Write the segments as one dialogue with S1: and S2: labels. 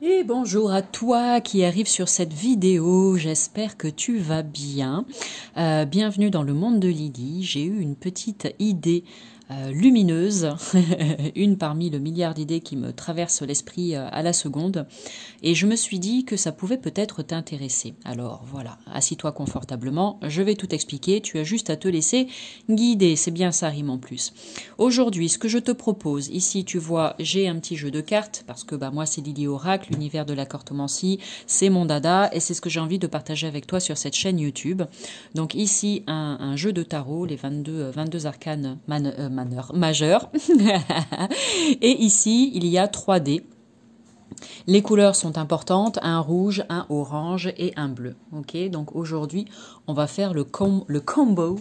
S1: Et bonjour à toi qui arrive sur cette vidéo, j'espère que tu vas bien. Bienvenue dans le monde de Lily. J'ai eu une petite idée lumineuse, une parmi le milliard d'idées qui me traversent l'esprit à la seconde, et je me suis dit que ça pouvait peut-être t'intéresser. Alors voilà, assis-toi confortablement, je vais tout expliquer, tu as juste à te laisser guider, c'est bien ça rime en plus. Aujourd'hui, ce que je te propose, ici tu vois, j'ai un petit jeu de cartes, parce que moi c'est Lily Oracle, l'univers de la cartomancie, c'est mon dada, et c'est ce que j'ai envie de partager avec toi sur cette chaîne YouTube. Donc ici, un jeu de tarot, les 22 arcanes majeurs. Et ici, il y a 3 dés. Les couleurs sont importantes, un rouge, un orange et un bleu. Ok, donc aujourd'hui, on va faire le combo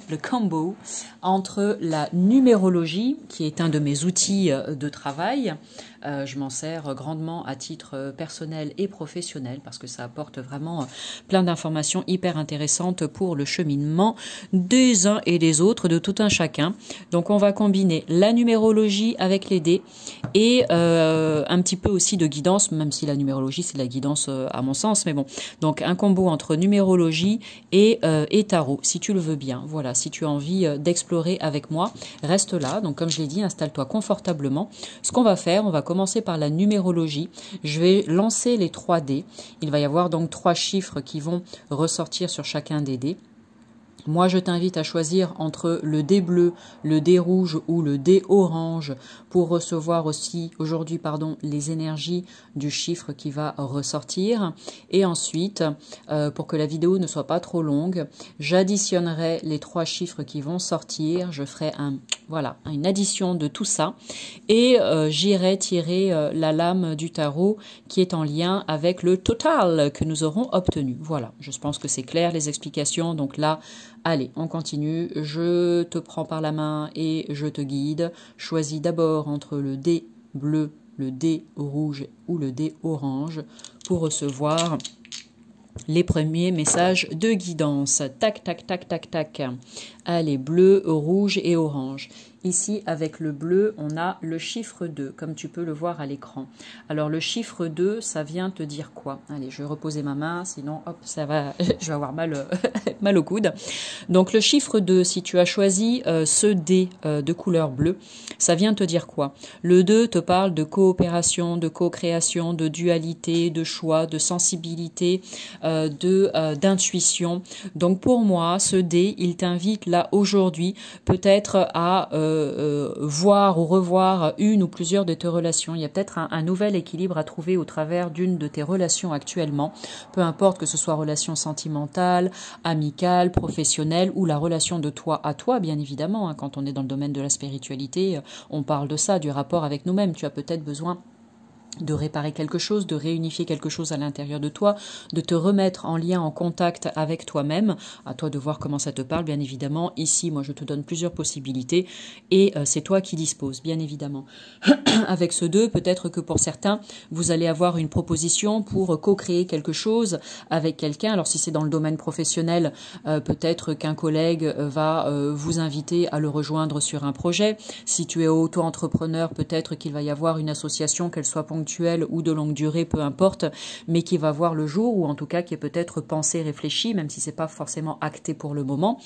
S1: entre la numérologie, qui est un de mes outils de travail. Je m'en sers grandement à titre personnel et professionnel parce que ça apporte vraiment plein d'informations hyper intéressantes pour le cheminement des uns et des autres, de tout un chacun. Donc on va combiner la numérologie avec les dés et un petit peu aussi de guidance, même si la numérologie c'est de la guidance à mon sens, mais bon. Donc un combo entre numérologie et tarot, si tu le veux bien. Voilà, si tu as envie d'explorer avec moi, reste là. Donc comme je l'ai dit, installe-toi confortablement. Ce qu'on va faire, on va commencer par la numérologie. Je vais lancer les 3 dés. Il va y avoir donc 3 chiffres qui vont ressortir sur chacun des dés. Moi, je t'invite à choisir entre le dé bleu, le dé rouge ou le dé orange pour recevoir aussi aujourd'hui les énergies du chiffre qui va ressortir. Et ensuite, pour que la vidéo ne soit pas trop longue, j'additionnerai les 3 chiffres qui vont sortir. Je ferai une addition de tout ça et j'irai tirer la lame du tarot qui est en lien avec le total que nous aurons obtenu. Voilà, je pense que c'est clair les explications. Donc là, allez, on continue. Je te prends par la main et je te guide. Choisis d'abord entre le dé bleu, le dé rouge ou le dé orange pour recevoir les premiers messages de guidance. Tac, tac, tac, tac, tac. Allez, bleu, rouge et orange. Ici, avec le bleu, on a le chiffre 2, comme tu peux le voir à l'écran. Alors, le chiffre 2, ça vient te dire quoi? Allez, je vais reposer ma main, sinon, hop, ça va, je vais avoir mal, mal au coude. Donc, le chiffre 2, si tu as choisi ce dé de couleur bleue, ça vient te dire quoi? Le 2 te parle de coopération, de co-création, de dualité, de choix, de sensibilité, d'intuition. Donc, pour moi, ce dé, il t'invite là, aujourd'hui, peut-être à voir ou revoir une ou plusieurs de tes relations. Il y a peut-être un nouvel équilibre à trouver au travers d'une de tes relations actuellement, peu importe que ce soit relation sentimentale, amicale, professionnelle ou la relation de toi à toi, bien évidemment. Hein, quand on est dans le domaine de la spiritualité, on parle de ça, du rapport avec nous-mêmes. Tu as peut-être besoin de réparer quelque chose, de réunifier quelque chose à l'intérieur de toi, de te remettre en lien, en contact avec toi-même. À toi de voir comment ça te parle, bien évidemment. Ici, moi, je te donne plusieurs possibilités et c'est toi qui disposes, bien évidemment. Avec ce 2, peut-être que pour certains, vous allez avoir une proposition pour co-créer quelque chose avec quelqu'un. Alors, si c'est dans le domaine professionnel, peut-être qu'un collègue va vous inviter à le rejoindre sur un projet. Si tu es auto-entrepreneur, peut-être qu'il va y avoir une association, qu'elle soit ponctuelle ou de longue durée, peu importe, mais qui va voir le jour, ou en tout cas qui est peut-être pensé, réfléchi, même si c'est pas forcément acté pour le moment.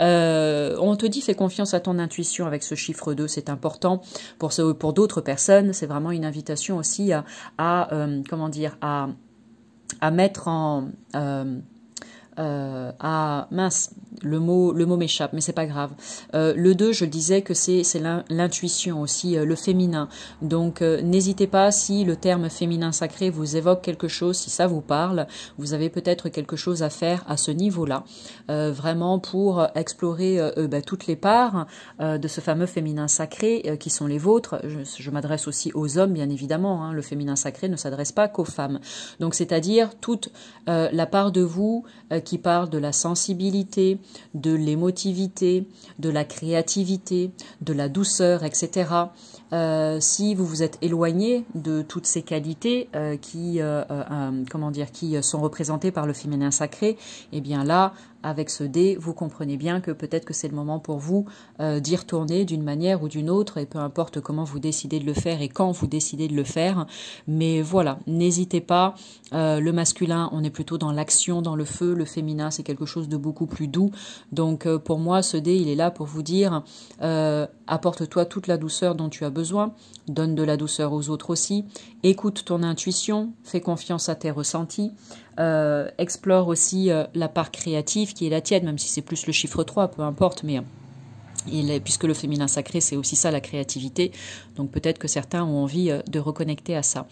S1: On te dit, fais confiance à ton intuition avec ce chiffre 2, c'est important. Pour d'autres personnes, c'est vraiment une invitation aussi à mettre en... mince, le mot m'échappe, mais c'est pas grave. Le 2, je disais que c'est l'intuition aussi, le féminin. Donc, n'hésitez pas, si le terme féminin sacré vous évoque quelque chose, si ça vous parle, vous avez peut-être quelque chose à faire à ce niveau-là, vraiment pour explorer toutes les parts de ce fameux féminin sacré qui sont les vôtres. Je m'adresse aussi aux hommes, bien évidemment. Hein, le féminin sacré ne s'adresse pas qu'aux femmes. Donc, c'est-à-dire toute la part de vous qui parle de la sensibilité, de l'émotivité, de la créativité, de la douceur, etc. Si vous vous êtes éloigné de toutes ces qualités comment dire, qui sont représentées par le féminin sacré, eh bien là, avec ce dé, vous comprenez bien que peut-être que c'est le moment pour vous d'y retourner d'une manière ou d'une autre, et peu importe comment vous décidez de le faire et quand vous décidez de le faire. Mais voilà, n'hésitez pas. Le masculin, on est plutôt dans l'action, dans le feu. Le féminin, c'est quelque chose de beaucoup plus doux. Donc pour moi, ce dé, il est là pour vous dire apporte-toi toute la douceur dont tu as besoin, donne de la douceur aux autres aussi, écoute ton intuition, fais confiance à tes ressentis, explore aussi la part créative qui est la tienne, même si c'est plus le chiffre 3, peu importe, mais puisque le féminin sacré, c'est aussi ça, la créativité. Donc peut-être que certains ont envie de reconnecter à ça.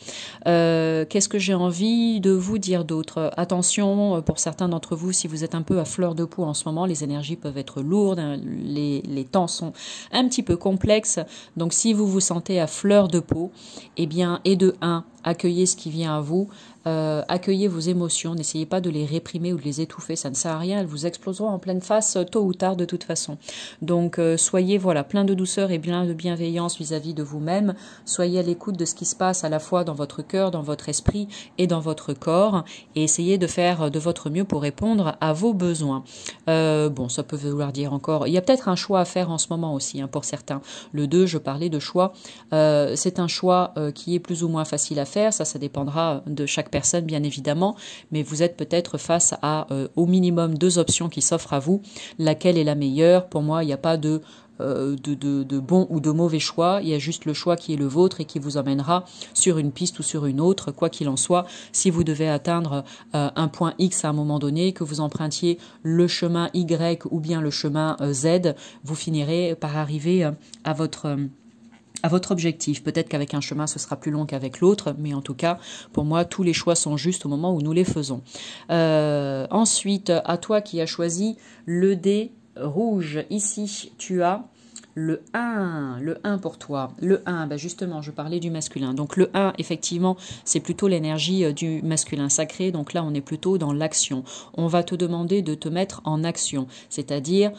S1: Qu'est-ce que j'ai envie de vous dire d'autre? Attention, pour certains d'entre vous, si vous êtes un peu à fleur de peau en ce moment, les énergies peuvent être lourdes, hein, les temps sont un petit peu complexes. Donc si vous vous sentez à fleur de peau, eh bien, et de 1, accueillez ce qui vient à vous. Accueillez vos émotions, n'essayez pas de les réprimer ou de les étouffer, ça ne sert à rien, elles vous exploseront en pleine face tôt ou tard de toute façon. Donc soyez voilà plein de douceur et plein de bienveillance vis-à-vis de vous-même, soyez à l'écoute de ce qui se passe à la fois dans votre cœur, dans votre esprit et dans votre corps, et essayez de faire de votre mieux pour répondre à vos besoins. Bon, ça peut vouloir dire encore, il y a peut-être un choix à faire en ce moment aussi, hein, pour certains. Le 2, je parlais de choix, c'est un choix qui est plus ou moins facile à faire, ça dépendra de chaque personne bien évidemment, mais vous êtes peut-être face à au minimum 2 options qui s'offrent à vous. Laquelle est la meilleure? Pour moi, il n'y a pas de bon ou de mauvais choix, il y a juste le choix qui est le vôtre et qui vous emmènera sur une piste ou sur une autre, quoi qu'il en soit. Si vous devez atteindre un point X à un moment donné, que vous empruntiez le chemin Y ou bien le chemin Z, vous finirez par arriver à votre objectif. Peut-être qu'avec un chemin, ce sera plus long qu'avec l'autre, mais en tout cas, pour moi, tous les choix sont justes au moment où nous les faisons. Ensuite, à toi qui as choisi le dé rouge, ici, tu as le 1 pour toi. Le 1, bah justement, je parlais du masculin. Donc le 1, effectivement, c'est plutôt l'énergie du masculin sacré. Donc là, on est plutôt dans l'action. On va te demander de te mettre en action, c'est-à-dire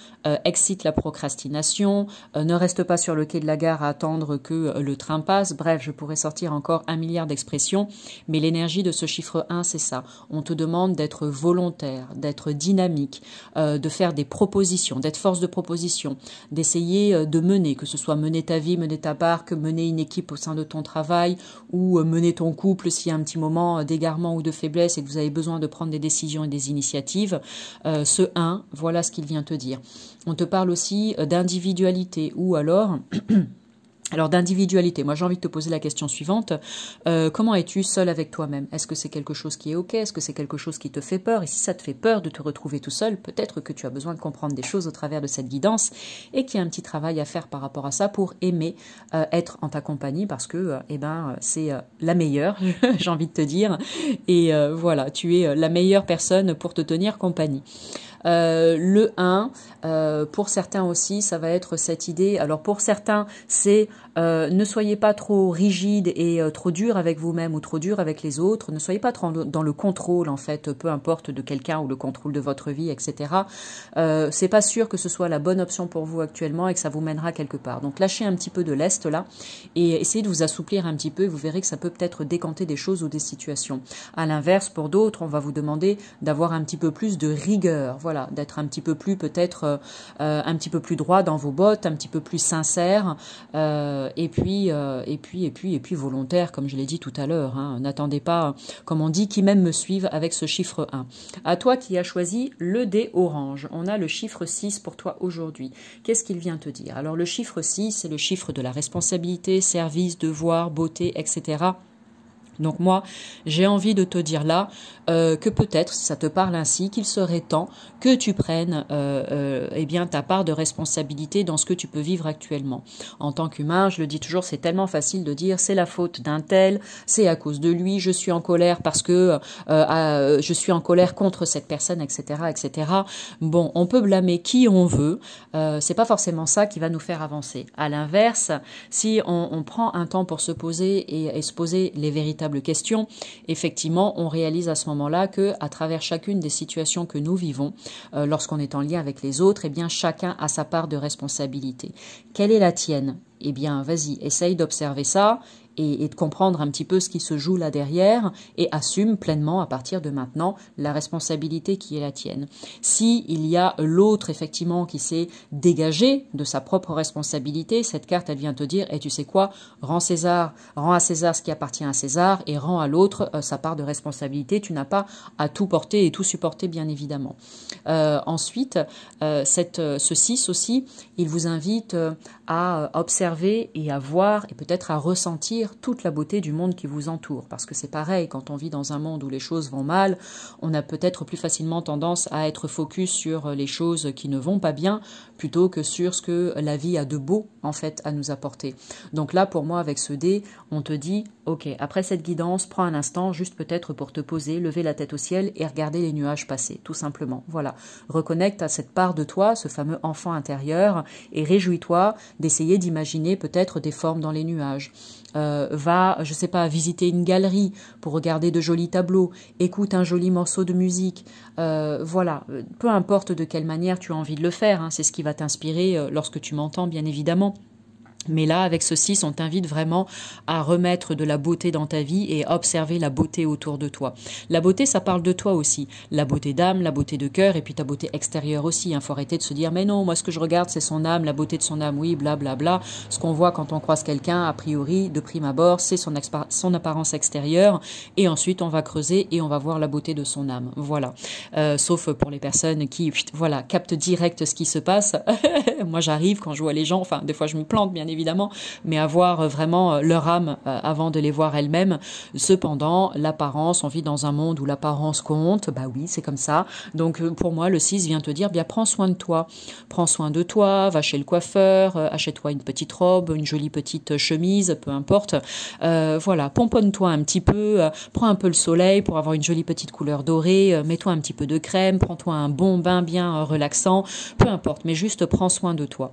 S1: excite la procrastination, ne reste pas sur le quai de la gare à attendre que le train passe. Bref, je pourrais sortir encore 1 milliard d'expressions, mais l'énergie de ce chiffre 1, c'est ça. On te demande d'être volontaire, d'être dynamique, de faire des propositions, d'être force de proposition, d'essayer de mener, que ce soit mener ta vie, mener ta barque, mener une équipe au sein de ton travail ou mener ton couple s'il y a un petit moment d'égarement ou de faiblesse et que vous avez besoin de prendre des décisions et des initiatives. Ce 1, voilà ce qu'il vient te dire. On te parle aussi d'individualité ou alors... Alors d'individualité, moi j'ai envie de te poser la question suivante, comment es-tu seul avec toi-même? Est-ce que c'est quelque chose qui est ok? Est-ce que c'est quelque chose qui te fait peur? Et si ça te fait peur de te retrouver tout seul, peut-être que tu as besoin de comprendre des choses au travers de cette guidance et qu'il y a un petit travail à faire par rapport à ça pour aimer être en ta compagnie parce que c'est la meilleure, j'ai envie de te dire, et voilà, tu es la meilleure personne pour te tenir compagnie. Le 1, pour certains aussi, ça va être cette idée. Alors pour certains, c'est ne soyez pas trop rigide et trop dur avec vous-même ou trop dur avec les autres. Ne soyez pas trop dans le contrôle, en fait, peu importe de quelqu'un ou le contrôle de votre vie, etc. C'est pas sûr que ce soit la bonne option pour vous actuellement et que ça vous mènera quelque part. Donc lâchez un petit peu de lest là et essayez de vous assouplir un petit peu et vous verrez que ça peut peut-être décanter des choses ou des situations. À l'inverse, pour d'autres, on va vous demander d'avoir un petit peu plus de rigueur. Voilà, d'être un petit peu plus peut-être un petit peu plus droit dans vos bottes, un petit peu plus sincère et puis volontaire, comme je l'ai dit tout à l'heure. Hein. N'attendez pas, comme on dit, qui même me suivent avec ce chiffre 1. À toi qui as choisi le dé orange, on a le chiffre 6 pour toi aujourd'hui. Qu'est-ce qu'il vient te dire? Alors le chiffre 6, c'est le chiffre de la responsabilité, service, devoir, beauté, etc. Donc moi, j'ai envie de te dire là que peut-être, si ça te parle ainsi, qu'il serait temps que tu prennes ta part de responsabilité dans ce que tu peux vivre actuellement. En tant qu'humain, je le dis toujours, c'est tellement facile de dire c'est la faute d'un tel, c'est à cause de lui, je suis en colère parce que je suis en colère contre cette personne, etc., etc. Bon, on peut blâmer qui on veut, c'est pas forcément ça qui va nous faire avancer. À l'inverse, si on prend un temps pour se poser et se poser les véritables véritable question. Effectivement, on réalise à ce moment-là que, à travers chacune des situations que nous vivons, lorsqu'on est en lien avec les autres, eh bien, chacun a sa part de responsabilité. Quelle est la tienne? Eh bien, vas-y, essaye d'observer ça et de comprendre un petit peu ce qui se joue là derrière et assume pleinement à partir de maintenant la responsabilité qui est la tienne. Si il y a l'autre effectivement qui s'est dégagé de sa propre responsabilité, cette carte elle vient te dire et tu sais quoi, rends à César ce qui appartient à César et rends à l'autre sa part de responsabilité. Tu n'as pas à tout porter et tout supporter bien évidemment. Ensuite, ce 6 aussi, il vous invite à observer et à voir et peut-être à ressentir toute la beauté du monde qui vous entoure. Parce que c'est pareil, quand on vit dans un monde où les choses vont mal, on a peut-être plus facilement tendance à être focus sur les choses qui ne vont pas bien, plutôt que sur ce que la vie a de beau, en fait, à nous apporter. Donc là, pour moi, avec ce dé, on te dit, ok, après cette guidance, prends un instant, juste peut-être pour te poser, lever la tête au ciel et regarder les nuages passer, tout simplement. Voilà. Reconnecte à cette part de toi, ce fameux enfant intérieur, et réjouis-toi d'essayer d'imaginer peut-être des formes dans les nuages. Va, je sais pas, visiter une galerie pour regarder de jolis tableaux, écoute un joli morceau de musique, voilà, peu importe de quelle manière tu as envie de le faire, hein, c'est ce qui va t'inspirer lorsque tu m'entends bien évidemment. Mais là, avec ce 6, on t'invite vraiment à remettre de la beauté dans ta vie et à observer la beauté autour de toi. La beauté, ça parle de toi aussi. La beauté d'âme, la beauté de cœur et puis ta beauté extérieure aussi. Faut arrêter de se dire, mais non, moi ce que je regarde, c'est son âme, la beauté de son âme, oui, blablabla. Ce qu'on voit quand on croise quelqu'un, a priori, de prime abord, c'est son apparence extérieure. Et ensuite, on va creuser et on va voir la beauté de son âme. Voilà. Sauf pour les personnes qui, voilà, captent direct ce qui se passe. Moi, j'arrive quand je vois les gens, enfin, des fois, je me plante, bien évidemment, mais avoir vraiment leur âme avant de les voir elles-mêmes. Cependant, l'apparence, on vit dans un monde où l'apparence compte, bah oui, c'est comme ça. Donc pour moi, le 6 vient te dire, bien prends soin de toi. Prends soin de toi, va chez le coiffeur, achète-toi une petite robe, une jolie petite chemise, peu importe. Voilà, pomponne-toi un petit peu, prends un peu le soleil pour avoir une jolie petite couleur dorée, mets-toi un petit peu de crème, prends-toi un bon bain bien relaxant, peu importe, mais juste prends soin de toi.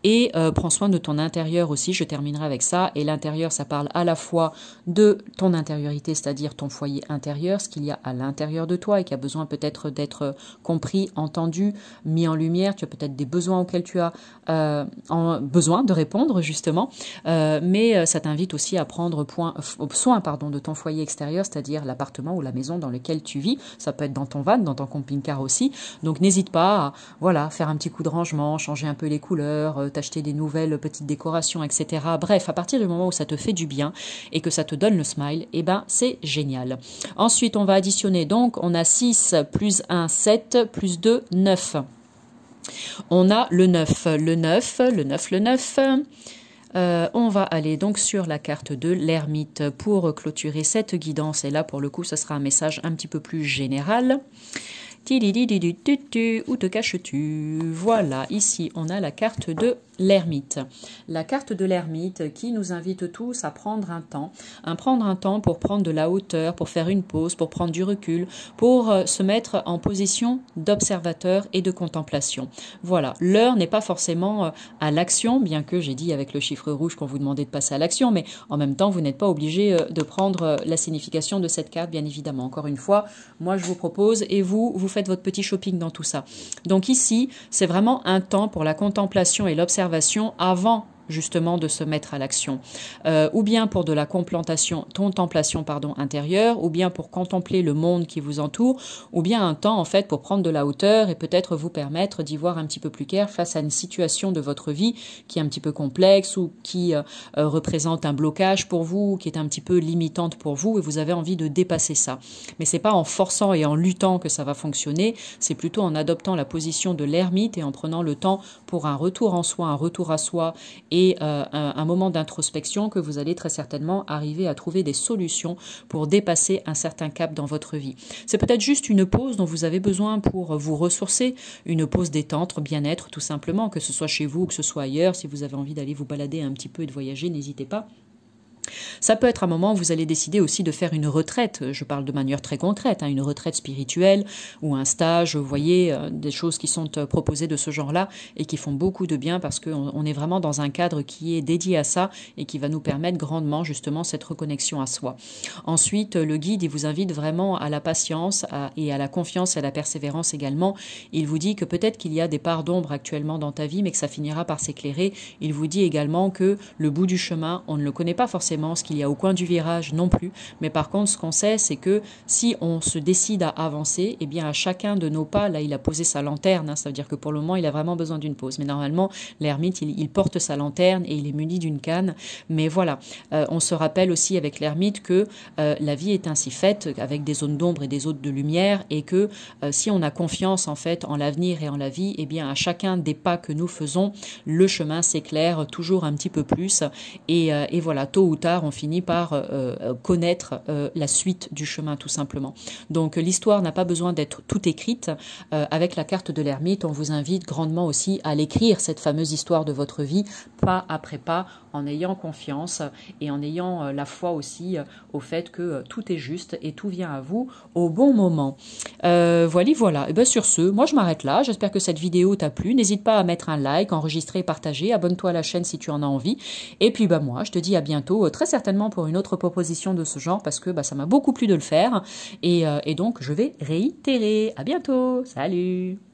S1: Et prends soin de ton intérieur aussi, je terminerai avec ça. Et l'intérieur, ça parle à la fois de ton intériorité, c'est-à-dire ton foyer intérieur, ce qu'il y a à l'intérieur de toi et qui a besoin peut-être d'être compris, entendu, mis en lumière. Tu as peut-être des besoins auxquels tu as besoin de répondre, justement. Mais ça t'invite aussi à prendre soin de ton foyer extérieur, c'est-à-dire l'appartement ou la maison dans lequel tu vis. Ça peut être dans ton van, dans ton camping-car aussi. Donc n'hésite pas à voilà, faire un petit coup de rangement, changer un peu les couleurs, t'acheter des nouvelles petites décorations, etc. Bref, à partir du moment où ça te fait du bien et que ça te donne le smile, eh ben c'est génial. Ensuite, on va additionner. Donc, on a 6 plus 1, 7, plus 2, 9. On a le 9, le 9, le 9, le 9. On va aller donc sur la carte de l'ermite pour clôturer cette guidance. Et là, pour le coup, ce sera un message un petit peu plus général. Où te caches-tu? Voilà, ici on a la carte de l'ermite. La carte de l'ermite qui nous invite tous à prendre un temps. Prendre un temps pour prendre de la hauteur, pour faire une pause, pour prendre du recul, pour se mettre en position d'observateur et de contemplation. Voilà, l'heure n'est pas forcément à l'action, bien que j'ai dit avec le chiffre rouge qu'on vous demandait de passer à l'action, mais en même temps, vous n'êtes pas obligé de prendre la signification de cette carte, bien évidemment. Encore une fois, moi je vous propose et vous faites votre petit shopping dans tout ça. Donc ici, c'est vraiment un temps pour la contemplation et l'observation avant justement de se mettre à l'action, ou bien pour de la contemplation intérieure, ou bien pour contempler le monde qui vous entoure, ou bien un temps en fait pour prendre de la hauteur et peut-être vous permettre d'y voir un petit peu plus clair face à une situation de votre vie qui est un petit peu complexe ou qui représente un blocage pour vous, qui est un petit peu limitante pour vous et vous avez envie de dépasser ça. Mais c'est pas en forçant et en luttant que ça va fonctionner, c'est plutôt en adoptant la position de l'ermite et en prenant le temps pour un retour en soi, un retour à soi et un moment d'introspection que vous allez très certainement arriver à trouver des solutions pour dépasser un certain cap dans votre vie. C'est peut-être juste une pause dont vous avez besoin pour vous ressourcer, une pause détente, bien-être tout simplement, que ce soit chez vous ou que ce soit ailleurs. Si vous avez envie d'aller vous balader un petit peu et de voyager, n'hésitez pas. Ça peut être un moment où vous allez décider aussi de faire une retraite, je parle de manière très concrète, hein, une retraite spirituelle ou un stage, vous voyez, des choses qui sont proposées de ce genre-là et qui font beaucoup de bien parce qu'on est vraiment dans un cadre qui est dédié à ça et qui va nous permettre grandement justement cette reconnexion à soi. Ensuite, le guide, il vous invite vraiment à la patience et à la confiance et à la persévérance également. Il vous dit que peut-être qu'il y a des parts d'ombre actuellement dans ta vie, mais que ça finira par s'éclairer. Il vous dit également que le bout du chemin, on ne le connaît pas forcément, ce qu'il y a au coin du virage non plus, mais par contre ce qu'on sait c'est que si on se décide à avancer, eh bien à chacun de nos pas, là il a posé sa lanterne, hein, ça veut dire que pour le moment il a vraiment besoin d'une pause, mais normalement l'ermite il porte sa lanterne et il est muni d'une canne, mais voilà, on se rappelle aussi avec l'ermite que la vie est ainsi faite avec des zones d'ombre et des zones de lumière et que si on a confiance en fait en l'avenir et en la vie, eh bien à chacun des pas que nous faisons, le chemin s'éclaire toujours un petit peu plus et voilà, tôt ou tard on finit par connaître la suite du chemin tout simplement. Donc l'histoire n'a pas besoin d'être toute écrite. Avec la carte de l'ermite, on vous invite grandement aussi à l'écrire, cette fameuse histoire de votre vie, pas après pas, en ayant confiance et en ayant la foi aussi au fait que tout est juste et tout vient à vous au bon moment. Voilà. Et bien sur ce, moi je m'arrête là. J'espère que cette vidéo t'a plu. N'hésite pas à mettre un like, enregistrer, partager. Abonne-toi à la chaîne si tu en as envie. Et puis moi, je te dis à bientôt, très certainement pour une autre proposition de ce genre parce que ça m'a beaucoup plu de le faire. Et donc je vais réitérer. À bientôt. Salut!